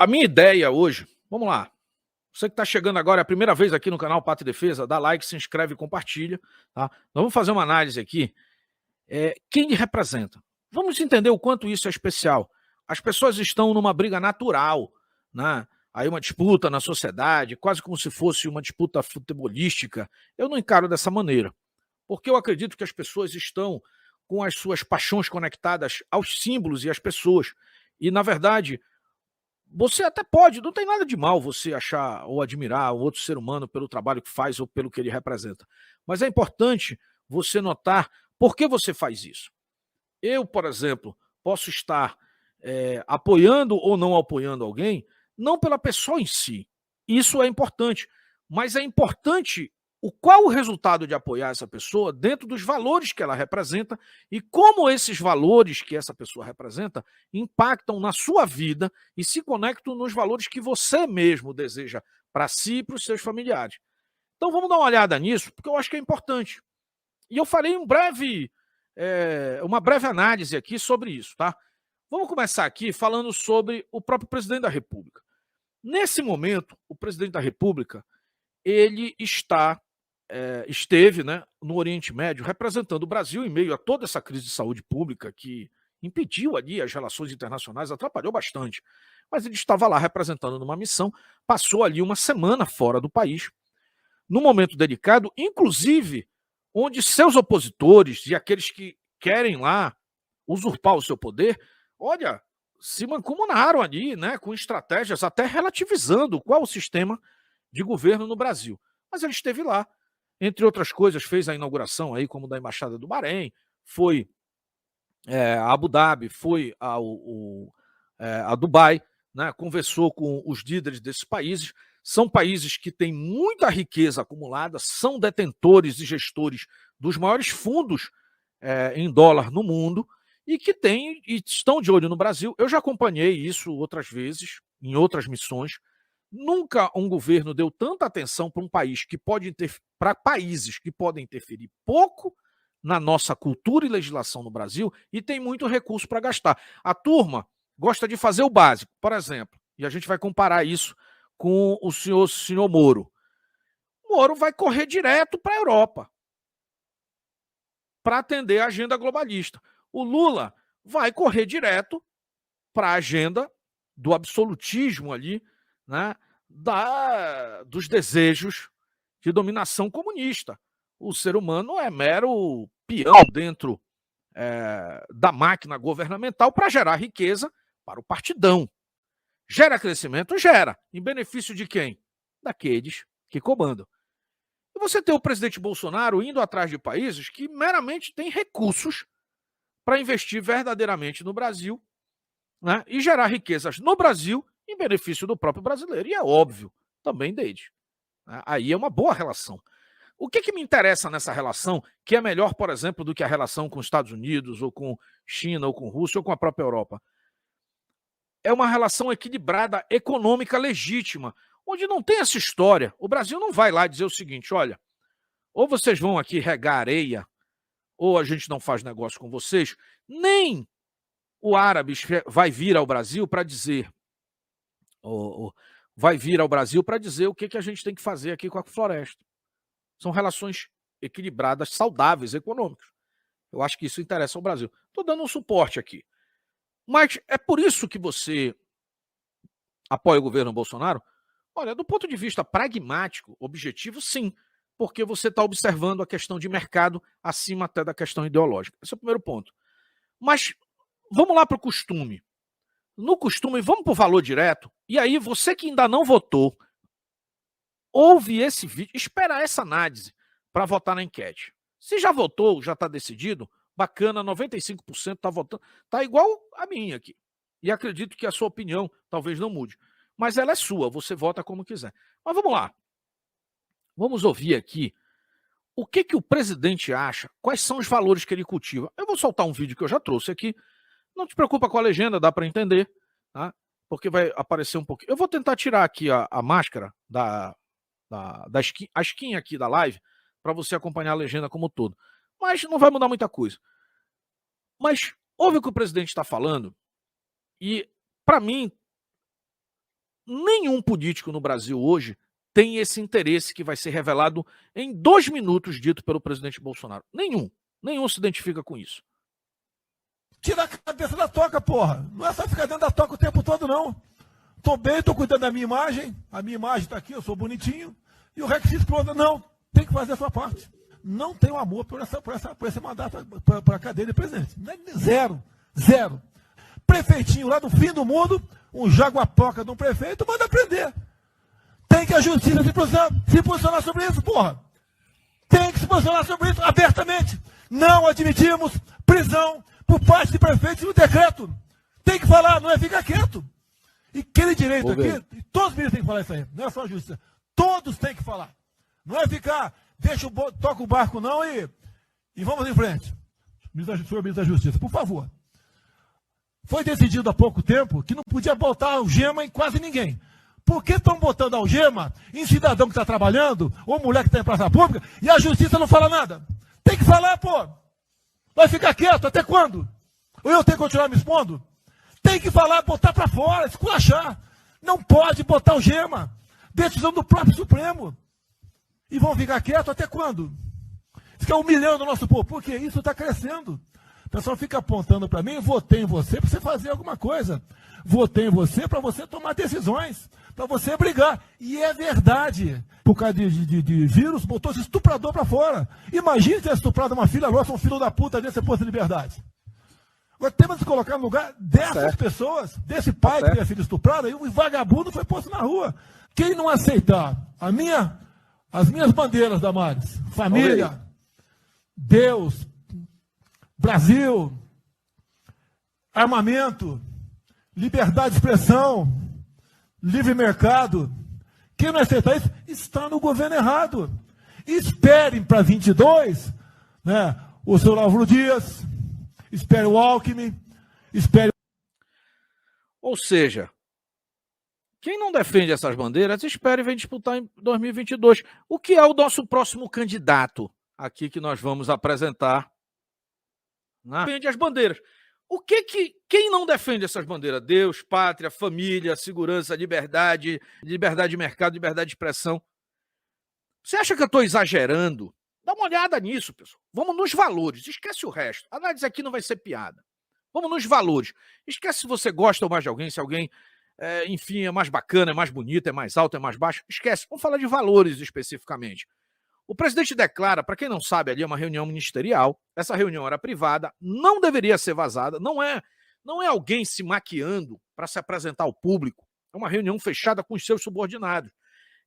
A minha ideia hoje, vamos lá. Você que está chegando agora, é a primeira vez aqui no canal Pátria e Defesa, dá like, se inscreve e compartilha. Tá? Nós vamos fazer uma análise aqui. Quem representa? Vamos entender o quanto isso é especial. As pessoas estão numa briga natural, né? Aí uma disputa na sociedade, quase como se fosse uma disputa futebolística. Eu não encaro dessa maneira, porque eu acredito que as pessoas estão com as suas paixões conectadas aos símbolos e às pessoas. E, na verdade, você até pode, não tem nada de mal você achar ou admirar o outro ser humano pelo trabalho que faz ou pelo que ele representa. Mas é importante você notar por que você faz isso. Eu, por exemplo, posso estar apoiando ou não apoiando alguém, não pela pessoa em si. Isso é importante. Mas é importante qual o resultado de apoiar essa pessoa dentro dos valores que ela representa e como esses valores que essa pessoa representa impactam na sua vida e se conectam nos valores que você mesmo deseja para si e para os seus familiares. Então vamos dar uma olhada nisso, porque eu acho que é importante. E eu farei uma breve análise aqui sobre isso, tá? Vamos começar aqui falando sobre o próprio presidente da República. Nesse momento, o presidente da República, ele esteve, né, no Oriente Médio representando o Brasil em meio a toda essa crise de saúde pública que impediu ali as relações internacionais, atrapalhou bastante. Mas ele estava lá representando numa missão, passou ali uma semana fora do país, num momento delicado, inclusive onde seus opositores e aqueles que querem lá usurpar o seu poder, olha, se mancomunaram ali, né, com estratégias até relativizando qual o sistema de governo no Brasil. Mas ele esteve lá, entre outras coisas, fez a inauguração aí como da Embaixada do Bahrein, foi a Abu Dhabi, foi a Dubai, né, conversou com os líderes desses países. São países que têm muita riqueza acumulada, são detentores e gestores dos maiores fundos em dólar no mundo e que têm e estão de olho no Brasil. Eu já acompanhei isso outras vezes, em outras missões. Nunca um governo deu tanta atenção para um país que pode para países que podem interferir pouco na nossa cultura e legislação no Brasil e tem muito recurso para gastar. A turma gosta de fazer o básico, por exemplo, e a gente vai comparar isso com o senhor Moro. Moro vai correr direto para a Europa para atender a agenda globalista. O Lula vai correr direto para a agenda do absolutismo ali, né, dos desejos de dominação comunista. O ser humano é mero peão dentro da máquina governamental para gerar riqueza para o partidão. Gera crescimento? Gera. Em benefício de quem? Daqueles que comandam. E você tem o presidente Bolsonaro indo atrás de países que meramente têm recursos para investir verdadeiramente no Brasil, né, e gerar riquezas no Brasil em benefício do próprio brasileiro. E é óbvio, também deles. Né? Aí é uma boa relação. O que me interessa nessa relação, que é melhor, por exemplo, do que a relação com os Estados Unidos, ou com China, ou com Rússia, ou com a própria Europa? É uma relação equilibrada, econômica, legítima, onde não tem essa história. O Brasil não vai lá dizer o seguinte, olha, ou vocês vão aqui regar areia, ou a gente não faz negócio com vocês, nem o árabe vai vir ao Brasil para dizer, o que a gente tem que fazer aqui com a floresta. São relações equilibradas, saudáveis, econômicas. Eu acho que isso interessa ao Brasil. Estou dando um suporte aqui. Mas é por isso que você apoia o governo Bolsonaro? Olha, do ponto de vista pragmático, objetivo, sim, porque você está observando a questão de mercado acima até da questão ideológica. Esse é o primeiro ponto. Mas vamos lá para o costume. No costume, vamos para o valor direto. E aí, você que ainda não votou, ouve esse vídeo, espera essa análise para votar na enquete. Se já votou, já está decidido, bacana, 95% está votando. Está igual a minha aqui. E acredito que a sua opinião talvez não mude. Mas ela é sua, você vota como quiser. Mas vamos lá. Vamos ouvir aqui o que o presidente acha, quais são os valores que ele cultiva. Eu vou soltar um vídeo que eu já trouxe aqui. Não te preocupa com a legenda, dá para entender, tá? Porque vai aparecer um pouquinho. Eu vou tentar tirar aqui a máscara a skin aqui da live para você acompanhar a legenda como um todo. Mas não vai mudar muita coisa. Mas ouve o que o presidente está falando e, para mim, nenhum político no Brasil hoje tem esse interesse que vai ser revelado em 2 minutos dito pelo presidente Bolsonaro. Nenhum se identifica com isso. Tira a cabeça da toca, porra. Não é só ficar dentro da toca o tempo todo, não. Tô bem, tô cuidando da minha imagem. A minha imagem tá aqui, eu sou bonitinho. E o requisito exploda. Não, tem que fazer a sua parte. Não tenho amor por esse mandato, para a cadeia de presidente. Zero. Prefeitinho lá do fim do mundo, um jaguapoca de um prefeito, manda prender. Tem que a justiça se posicionar sobre isso, porra. Tem que se posicionar sobre isso abertamente. Não admitimos prisão por parte de prefeitos no decreto. Tem que falar, não é ficar quieto. E aquele direito aqui, todos os ministros têm que falar isso aí, não é só a justiça. Todos têm que falar. Não é ficar, toca o barco não e vamos em frente. Senhor ministro da Justiça, por favor. Foi decidido há pouco tempo que não podia botar algema em quase ninguém. Por que estão botando algema em cidadão que está trabalhando, ou mulher que está em praça pública, e a justiça não fala nada? Tem que falar, pô. Vai ficar quieto até quando? Ou eu tenho que continuar me expondo? Tem que falar, botar para fora, esculachar. Não pode botar algema. Decisão do próprio Supremo. E vão ficar quietos até quando? Fica humilhando o nosso povo. Porque isso está crescendo. O pessoal fica apontando para mim, votei em você para você fazer alguma coisa. Votei em você para você tomar decisões. Para você brigar. E é verdade. Por causa de vírus, botou esse estuprador para fora. Imagina ter estuprado uma filha nossa, um filho da puta desse posto de liberdade. Agora temos que colocar no lugar dessas pessoas, desse pai que tinha sido estuprado, e um vagabundo foi posto na rua. Quem não aceitar as minhas bandeiras, Damares, família, Deus, Brasil, armamento, liberdade de expressão, livre mercado, quem não aceitar isso, está no governo errado. Esperem para 22, né, o senhor Álvaro Dias, espere o Alckmin, espere... Ou seja, quem não defende essas bandeiras, espere e vem disputar em 2022. O que é o nosso próximo candidato aqui que nós vamos apresentar? Defende as bandeiras. Quem não defende essas bandeiras? Deus, pátria, família, segurança, liberdade de mercado, liberdade de expressão. Você acha que eu estou exagerando? Dá uma olhada nisso, pessoal. Vamos nos valores, esquece o resto. A análise aqui não vai ser piada. Vamos nos valores. Esquece se você gosta ou mais de alguém, se alguém, enfim, é mais bacana, é mais bonito, é mais alto, é mais baixo. Esquece. Vamos falar de valores especificamente. O presidente declara, para quem não sabe, ali é uma reunião ministerial. Essa reunião era privada, não deveria ser vazada. Não é alguém se maquiando para se apresentar ao público. É uma reunião fechada com os seus subordinados.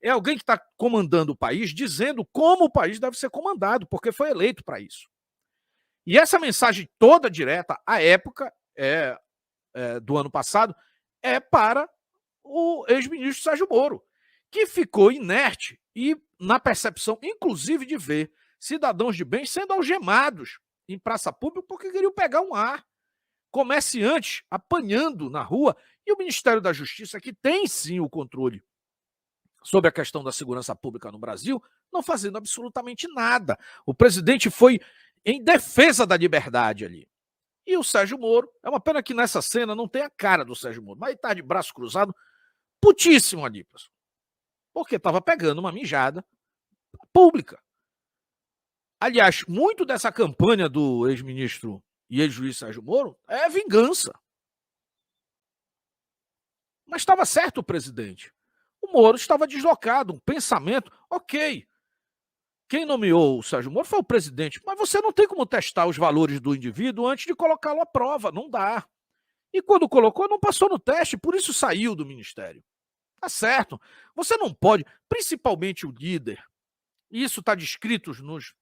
É alguém que está comandando o país, dizendo como o país deve ser comandado, porque foi eleito para isso. E essa mensagem toda direta, à época do ano passado, é para o ex-ministro Sérgio Moro, que ficou inerte e na percepção, inclusive, de ver cidadãos de bem sendo algemados em praça pública porque queriam pegar um ar. Comerciantes apanhando na rua e o Ministério da Justiça, que tem sim o controle sobre a questão da segurança pública no Brasil, não fazendo absolutamente nada. O presidente foi em defesa da liberdade ali. E o Sérgio Moro, é uma pena que nessa cena não tem a cara do Sérgio Moro, mas ele está de braço cruzado, putíssimo ali, pessoal. Porque estava pegando uma mijada pública. Aliás, muito dessa campanha do ex-ministro e ex-juiz Sérgio Moro é vingança. Mas estava certo o presidente. O Moro estava deslocado, um pensamento, ok. Quem nomeou o Sérgio Moro foi o presidente, mas você não tem como testar os valores do indivíduo antes de colocá-lo à prova, não dá. E quando colocou, não passou no teste, por isso saiu do ministério. Tá certo. Você não pode, principalmente o líder, e isso está descrito nos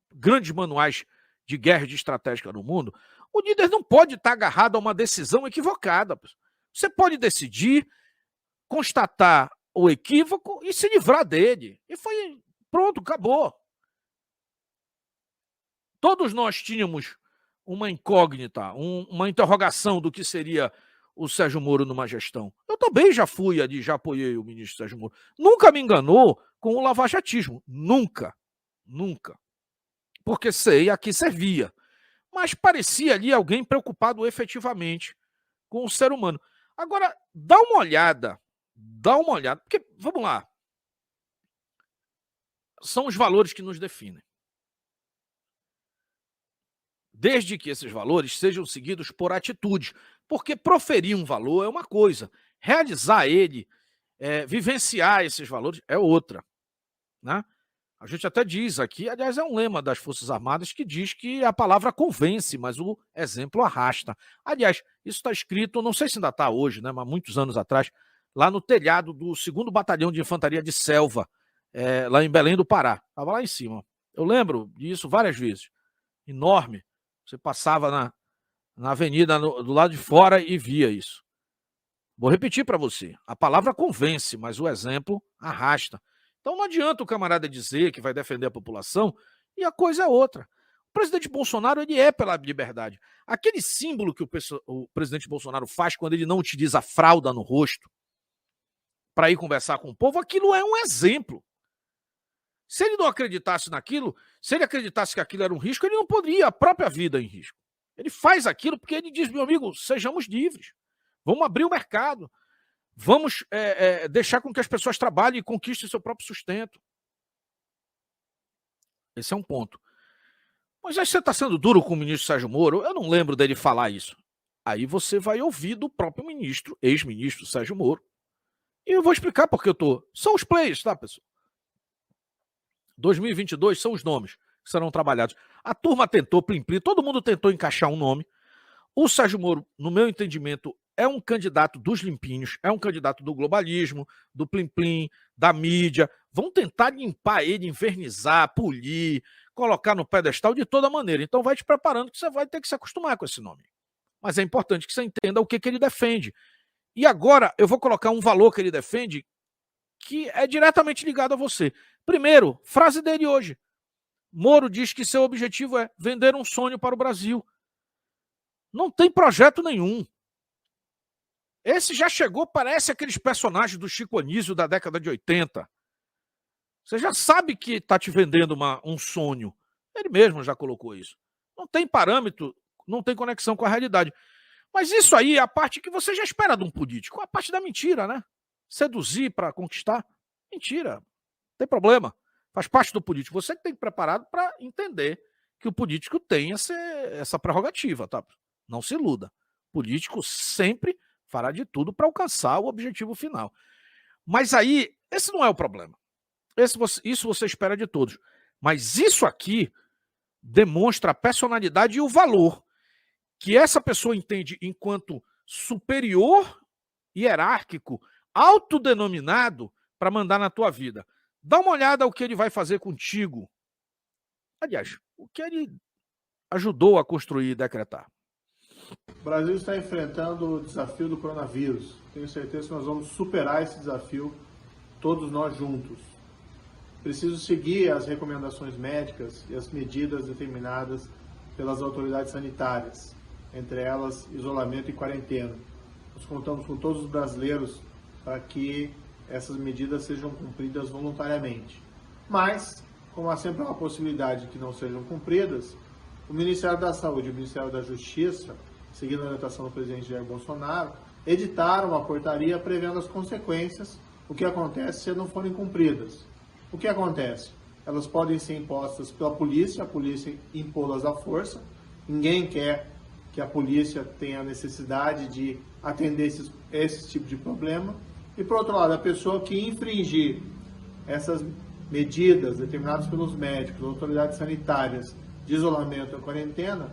grandes manuais de guerra e de estratégia no mundo, o líder não pode estar agarrado a uma decisão equivocada. Você pode decidir, constatar o equívoco e se livrar dele. E foi pronto, acabou. Todos nós tínhamos uma incógnita, uma interrogação do que seria o Sérgio Moro numa gestão. Eu também já fui ali, já apoiei o ministro Sérgio Moro. Nunca me enganou com o lavajatismo. Nunca. Nunca. Porque sei a que servia. Mas parecia ali alguém preocupado efetivamente com o ser humano. Agora, dá uma olhada dá uma olhada, porque, vamos lá, são os valores que nos definem. Desde que esses valores sejam seguidos por atitudes, porque proferir um valor é uma coisa, realizar ele, vivenciar esses valores é outra, né? A gente até diz aqui, aliás, é um lema das Forças Armadas que diz que a palavra convence, mas o exemplo arrasta. Aliás, isso está escrito, não sei se ainda está hoje, né, mas muitos anos atrás, lá no telhado do 2º Batalhão de Infantaria de Selva, lá em Belém do Pará. Estava lá em cima. Eu lembro disso várias vezes. Enorme. Você passava na avenida do lado de fora e via isso. Vou repetir para você. A palavra convence, mas o exemplo arrasta. Então não adianta o camarada dizer que vai defender a população e a coisa é outra. O presidente Bolsonaro, ele é pela liberdade. Aquele símbolo que o presidente Bolsonaro faz quando ele não utiliza a fralda no rosto para ir conversar com o povo, aquilo é um exemplo. Se ele não acreditasse naquilo, se ele acreditasse que aquilo era um risco, ele não poderia a própria vida em risco. Ele faz aquilo porque ele diz, meu amigo, sejamos livres. Vamos abrir o mercado. Vamos deixar com que as pessoas trabalhem e conquistem seu próprio sustento. Esse é um ponto. Mas aí você está sendo duro com o ministro Sérgio Moro? Eu não lembro dele falar isso. Aí você vai ouvir do próprio ministro, ex-ministro Sérgio Moro. E eu vou explicar porque eu tô. São os players, tá, pessoal? 2022 são os nomes que serão trabalhados. A turma tentou, plim-plim, todo mundo tentou encaixar um nome. O Sérgio Moro, no meu entendimento, é um candidato dos limpinhos, é um candidato do globalismo, do plim-plim, da mídia. Vão tentar limpar ele, invernizar, polir, colocar no pedestal de toda maneira. Então vai te preparando que você vai ter que se acostumar com esse nome. Mas é importante que você entenda o que ele defende. E agora eu vou colocar um valor que ele defende que é diretamente ligado a você. Primeiro, frase dele hoje. Moro diz que seu objetivo é vender um sonho para o Brasil. Não tem projeto nenhum. Esse já chegou, parece aqueles personagens do Chico Anísio da década de 80. Você já sabe que está te vendendo um sonho. Ele mesmo já colocou isso. Não tem parâmetro, não tem conexão com a realidade. Mas isso aí é a parte que você já espera de um político. A parte da mentira, né? Seduzir para conquistar. Mentira. Não tem problema. Faz parte do político. Você que tem que ir preparado para entender que o político tem essa prerrogativa, tá? Não se iluda. O político sempre fará de tudo para alcançar o objetivo final. Mas aí, esse não é o problema. Isso você espera de todos. Mas isso aqui demonstra a personalidade e o valor que essa pessoa entende enquanto superior hierárquico, autodenominado, para mandar na tua vida. Dá uma olhada o que ele vai fazer contigo. Aliás, o que ele ajudou a construir e decretar. O Brasil está enfrentando o desafio do coronavírus. Tenho certeza que nós vamos superar esse desafio, todos nós juntos. Preciso seguir as recomendações médicas e as medidas determinadas pelas autoridades sanitárias, entre elas isolamento e quarentena. Nós contamos com todos os brasileiros para que essas medidas sejam cumpridas voluntariamente. Mas, como há sempre uma possibilidade que não sejam cumpridas, o Ministério da Saúde e o Ministério da Justiça, seguindo a orientação do presidente Jair Bolsonaro, editaram uma portaria prevendo as consequências, o que acontece se não forem cumpridas. O que acontece? Elas podem ser impostas pela polícia, a polícia impô-las à força. Ninguém quer que a polícia tenha a necessidade de atender esse tipo de problema. E, por outro lado, a pessoa que infringir essas medidas determinadas pelos médicos, autoridades sanitárias, de isolamento ou quarentena,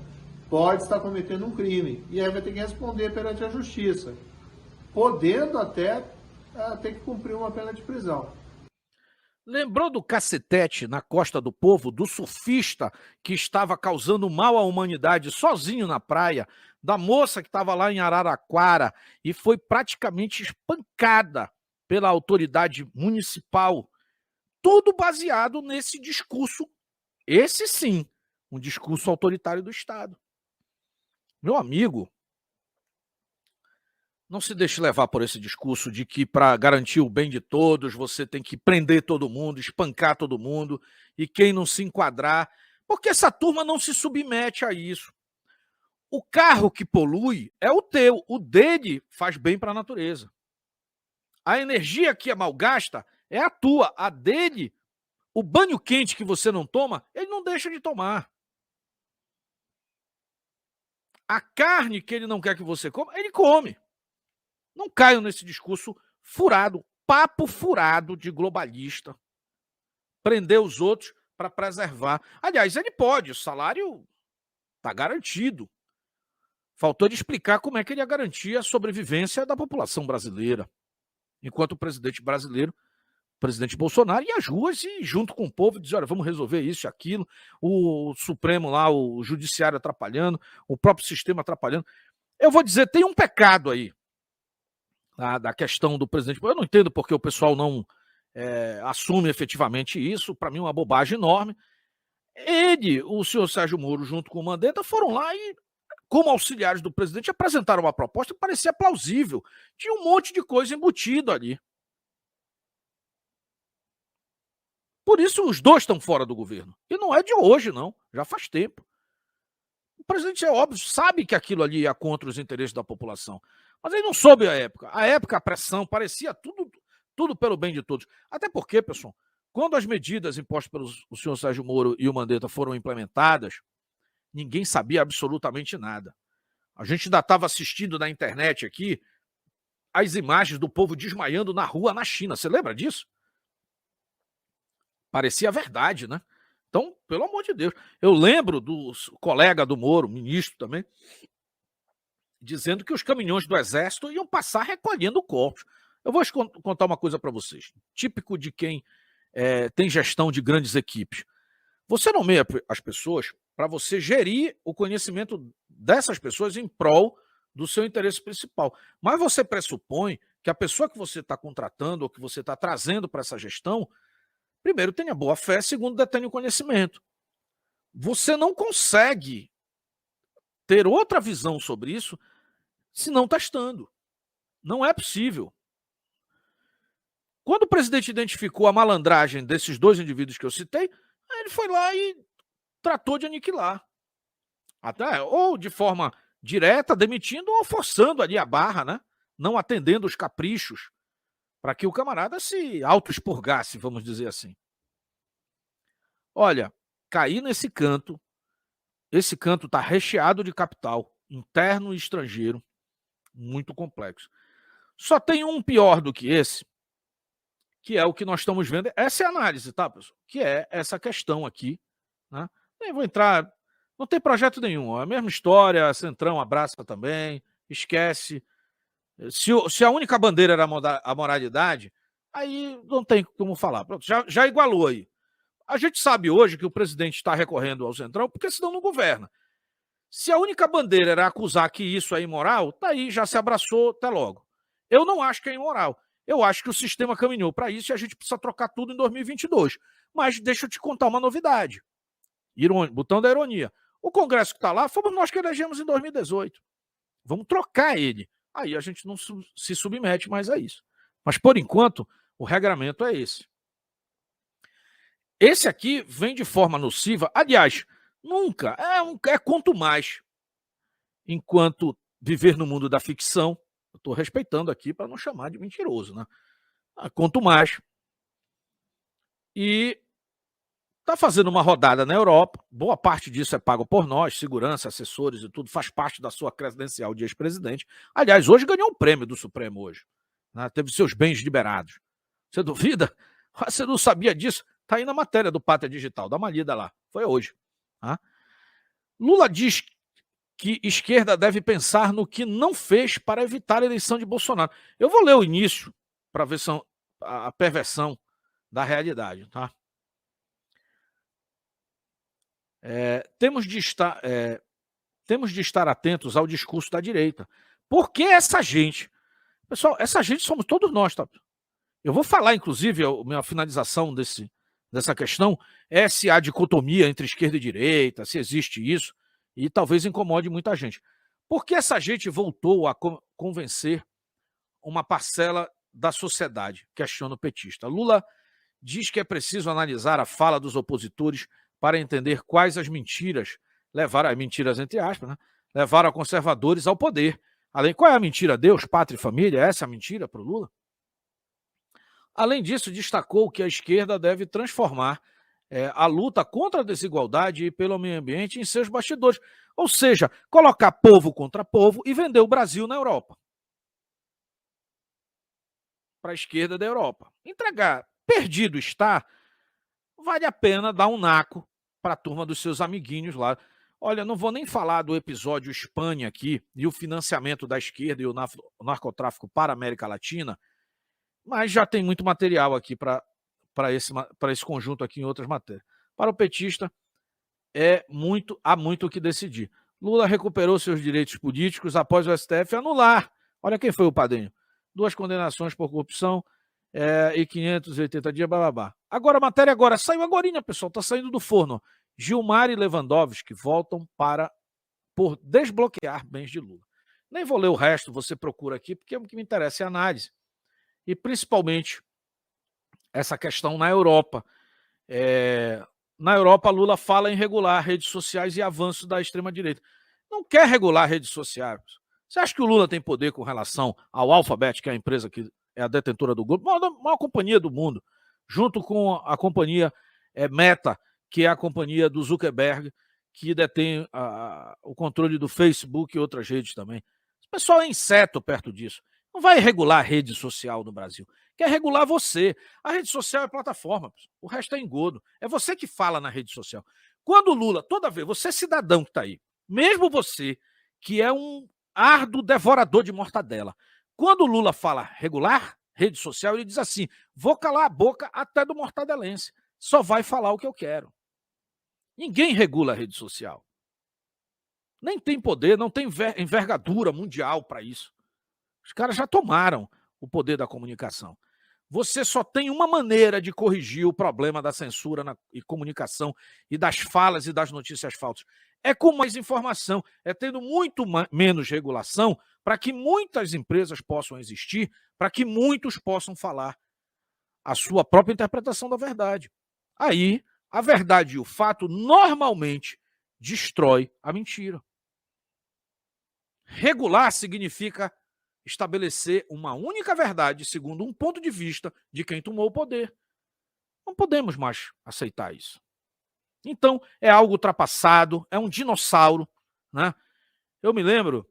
pode estar cometendo um crime. E aí vai ter que responder perante a justiça, podendo até ter que cumprir uma pena de prisão. Lembrou do cacetete na Costa do Povo, do surfista que estava causando mal à humanidade sozinho na praia, da moça que estava lá em Araraquara e foi praticamente espancada pela autoridade municipal? Tudo baseado nesse discurso, esse sim, um discurso autoritário do Estado. Meu amigo, não se deixe levar por esse discurso de que para garantir o bem de todos, você tem que prender todo mundo, espancar todo mundo, e quem não se enquadrar, porque essa turma não se submete a isso. O carro que polui é o teu, o dele faz bem para a natureza. A energia que é mal gasta é a tua, a dele. O banho quente que você não toma, ele não deixa de tomar. A carne que ele não quer que você coma, ele come. Não caio nesse discurso furado, papo furado de globalista. Prender os outros para preservar. Aliás, ele pode, o salário está garantido. Faltou de explicar como é que ele ia garantir a sobrevivência da população brasileira. Enquanto o presidente brasileiro, o presidente Bolsonaro, ia às ruas e, junto com o povo, dizia: olha, vamos resolver isso e aquilo. O Supremo lá, o Judiciário atrapalhando, o próprio sistema atrapalhando. Eu vou dizer, tem um pecado aí, da questão do presidente. Eu não entendo porque o pessoal não assume efetivamente isso. Para mim, é uma bobagem enorme. Ele, o senhor Sérgio Moro, junto com o Mandetta, foram lá e, como auxiliares do presidente, apresentaram uma proposta que parecia plausível. Tinha um monte de coisa embutido ali. Por isso, os dois estão fora do governo. E não é de hoje, não. Já faz tempo. O presidente, é óbvio, sabe que aquilo ali ia contra os interesses da população. Mas ele não soube a época. A época, a pressão, parecia tudo pelo bem de todos. Até porque, pessoal, quando as medidas impostas pelo senhor Sérgio Moro e o Mandetta foram implementadas, ninguém sabia absolutamente nada. A gente ainda estava assistindo na internet aqui as imagens do povo desmaiando na rua na China. Você lembra disso? Parecia verdade, né? Então, pelo amor de Deus. Eu lembro do colega do Moro, ministro também, dizendo que os caminhões do Exército iam passar recolhendo corpos. Eu vou contar uma coisa para vocês, típico de quem tem gestão de grandes equipes. Você nomeia as pessoas para você gerir o conhecimento dessas pessoas em prol do seu interesse principal. Mas você pressupõe que a pessoa que você está contratando ou que você está trazendo para essa gestão, primeiro, tenha boa fé, segundo, detenha o conhecimento. Você não consegue ter outra visão sobre isso se não testando. Não é possível. Quando o presidente identificou a malandragem desses dois indivíduos que eu citei, ele foi lá e tratou de aniquilar. Até, ou de forma direta, demitindo, ou forçando ali a barra, né? Não atendendo os caprichos, para que o camarada se auto-expurgasse, vamos dizer assim. Olha, cair nesse canto, esse canto está recheado de capital, interno e estrangeiro, muito complexo. Só tem um pior do que esse, que é o que nós estamos vendo. Essa é a análise, tá, pessoal? Que é essa questão aqui, né? Nem vou entrar, não tem projeto nenhum, é a mesma história, Centrão abraça também, esquece. Se a única bandeira era a moralidade, aí não tem como falar. Pronto, já igualou aí. A gente sabe hoje que o presidente está recorrendo ao Centrão porque senão não governa. Se a única bandeira era acusar que isso é imoral, tá aí, já se abraçou, até logo. Eu não acho que é imoral. Eu acho que o sistema caminhou para isso e a gente precisa trocar tudo em 2022. Mas deixa eu te contar uma novidade. Botão da ironia. O Congresso que está lá, fomos nós que elegemos em 2018. Vamos trocar ele. Aí a gente não se submete mais a isso. Mas, por enquanto, o regramento é esse. Esse aqui vem de forma nociva. Aliás, nunca. É quanto mais. Enquanto viver no mundo da ficção, eu estou respeitando aqui para não chamar de mentiroso, né? Quanto mais. E está fazendo uma rodada na Europa. Boa parte disso é pago por nós, segurança, assessores e tudo, faz parte da sua credencial de ex-presidente. Aliás, hoje ganhou um prêmio do Supremo hoje. Né? Teve seus bens liberados. Você duvida? Você não sabia disso? Está aí na matéria do Pátria Digital, dá uma lida lá. Foi hoje. Tá? Lula diz que esquerda deve pensar no que não fez para evitar a eleição de Bolsonaro. Eu vou ler o início para ver a perversão da realidade. Tá? Temos de estar atentos ao discurso da direita. Porque essa gente... Pessoal, essa gente somos todos nós. Tá? Eu vou falar, inclusive, a minha finalização dessa questão é se há dicotomia entre esquerda e direita, se existe isso, e talvez incomode muita gente. Porque essa gente voltou a convencer uma parcela da sociedade, questiona o petista. Lula diz que é preciso analisar a fala dos opositores para entender quais as mentiras levaram, mentiras entre aspas, né, levaram conservadores ao poder. Qual é a mentira? Deus, pátria e família? Essa é a mentira para o Lula? Além disso, destacou que a esquerda deve transformar a luta contra a desigualdade e pelo meio ambiente em seus bastidores. Ou seja, colocar povo contra povo e vender o Brasil na Europa. Para a esquerda da Europa. Entregar perdido está, vale a pena dar um naco para a turma dos seus amiguinhos lá. Olha, não vou nem falar do episódio Espanha aqui e o financiamento da esquerda e o narcotráfico para a América Latina, mas já tem muito material aqui para esse conjunto aqui em outras matérias. Para o petista, há muito o que decidir. Lula recuperou seus direitos políticos após o STF anular. Olha quem foi o padrinho. 2 condenações por corrupção e 580 dias, blá, blá, blá. Agora, a matéria saiu agorinha, pessoal, está saindo do forno. Gilmar e Lewandowski voltam por desbloquear bens de Lula. Nem vou ler o resto, você procura aqui, porque o que me interessa é a análise. E principalmente essa questão na Europa. Na Europa, Lula fala em regular redes sociais e avanço da extrema-direita. Não quer regular redes sociais. Você acha que o Lula tem poder com relação ao Alphabet, que é a empresa que é a detentora do grupo, a maior companhia do mundo, junto com a companhia Meta, que é a companhia do Zuckerberg, que detém o controle do Facebook e outras redes também. O pessoal é inseto perto disso. Não vai regular a rede social no Brasil. Quer regular você. A rede social é plataforma. O resto é engodo. É você que fala na rede social. Quando o Lula, toda vez, você é cidadão que está aí, mesmo você, que é um árduo devorador de mortadela, quando o Lula fala regular rede social, ele diz assim, vou calar a boca até do mortadelense. Só vai falar o que eu quero. Ninguém regula a rede social. Nem tem poder, não tem envergadura mundial para isso. Os caras já tomaram o poder da comunicação. Você só tem uma maneira de corrigir o problema da censura na comunicação e das falas e das notícias falsas. É com mais informação, é tendo muito menos regulação para que muitas empresas possam existir, para que muitos possam falar a sua própria interpretação da verdade. Aí, a verdade e o fato normalmente destrói a mentira. Regular significa estabelecer uma única verdade segundo um ponto de vista de quem tomou o poder. Não podemos mais aceitar isso. Então, é algo ultrapassado, é um dinossauro, né? Eu me lembro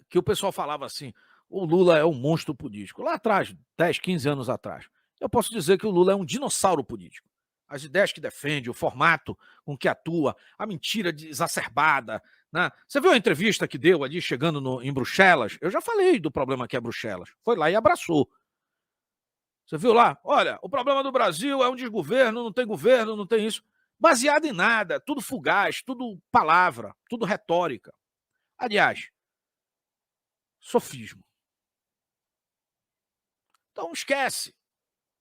que o pessoal falava assim, o Lula é um monstro político. Lá atrás, 10, 15 anos atrás. Eu posso dizer que o Lula é um dinossauro político. As ideias que defende, o formato com que atua, a mentira exacerbada. Né? Você viu a entrevista que deu ali chegando em Bruxelas? Eu já falei do problema que é Bruxelas. Foi lá e abraçou. Você viu lá? Olha, o problema do Brasil é um desgoverno, não tem isso. Baseado em nada, tudo fugaz, tudo palavra, tudo retórica. Aliás, sofismo. Então esquece.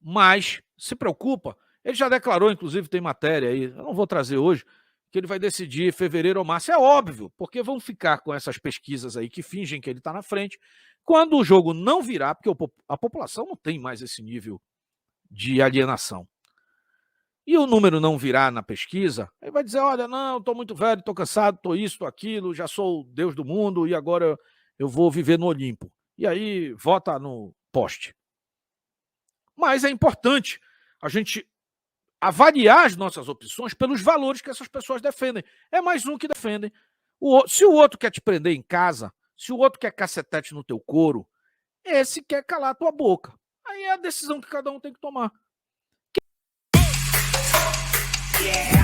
Mas se preocupa. Ele já declarou, inclusive tem matéria aí, eu não vou trazer hoje, que ele vai decidir em fevereiro ou março. É óbvio, porque vão ficar com essas pesquisas aí que fingem que ele está na frente. Quando o jogo não virar, porque a população não tem mais esse nível de alienação, e o número não virar na pesquisa, ele vai dizer, olha, não, estou muito velho, estou cansado, estou isso, estou aquilo, já sou o Deus do mundo e agora eu vou viver no Olimpo. E aí vota no poste. Mas é importante a gente avaliar as nossas opções pelos valores que essas pessoas defendem. É mais um que defendem. Se o outro quer te prender em casa, se o outro quer cacetete no teu couro, esse quer calar a tua boca. Aí é a decisão que cada um tem que tomar. Yeah.